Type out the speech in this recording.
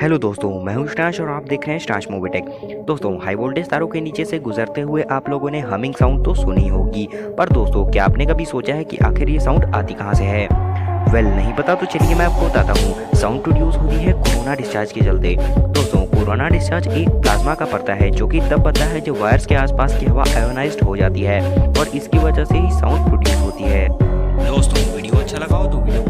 Hello दोस्तों, मैं हूं स्टाश और आप देख रहे हैं स्टाश मूवी टेक। दोस्तों, हाई वोल्टेज तारों के नीचे से गुजरते हुए आप लोगों ने हमिंग साउंड तो सुनी होगी, पर दोस्तों क्या आपने कभी सोचा है कि आखिर ये साउंड आती कहां से है? नहीं पता तो चलिए मैं आपको बताता हूँ। साउंड प्रोड्यूस होती है कोरोना डिस्चार्ज के चलते। दोस्तों, कोरोना डिस्चार्ज एक प्लाज्मा का परता है जो कि तब बनता है जब वायर्स के आसपास की हवा आयोनाइज्ड हो जाती है और इसकी वजह से ही साउंड प्रोड्यूस होती है। दोस्तों, वीडियो अच्छा लगा हो तो वीडियो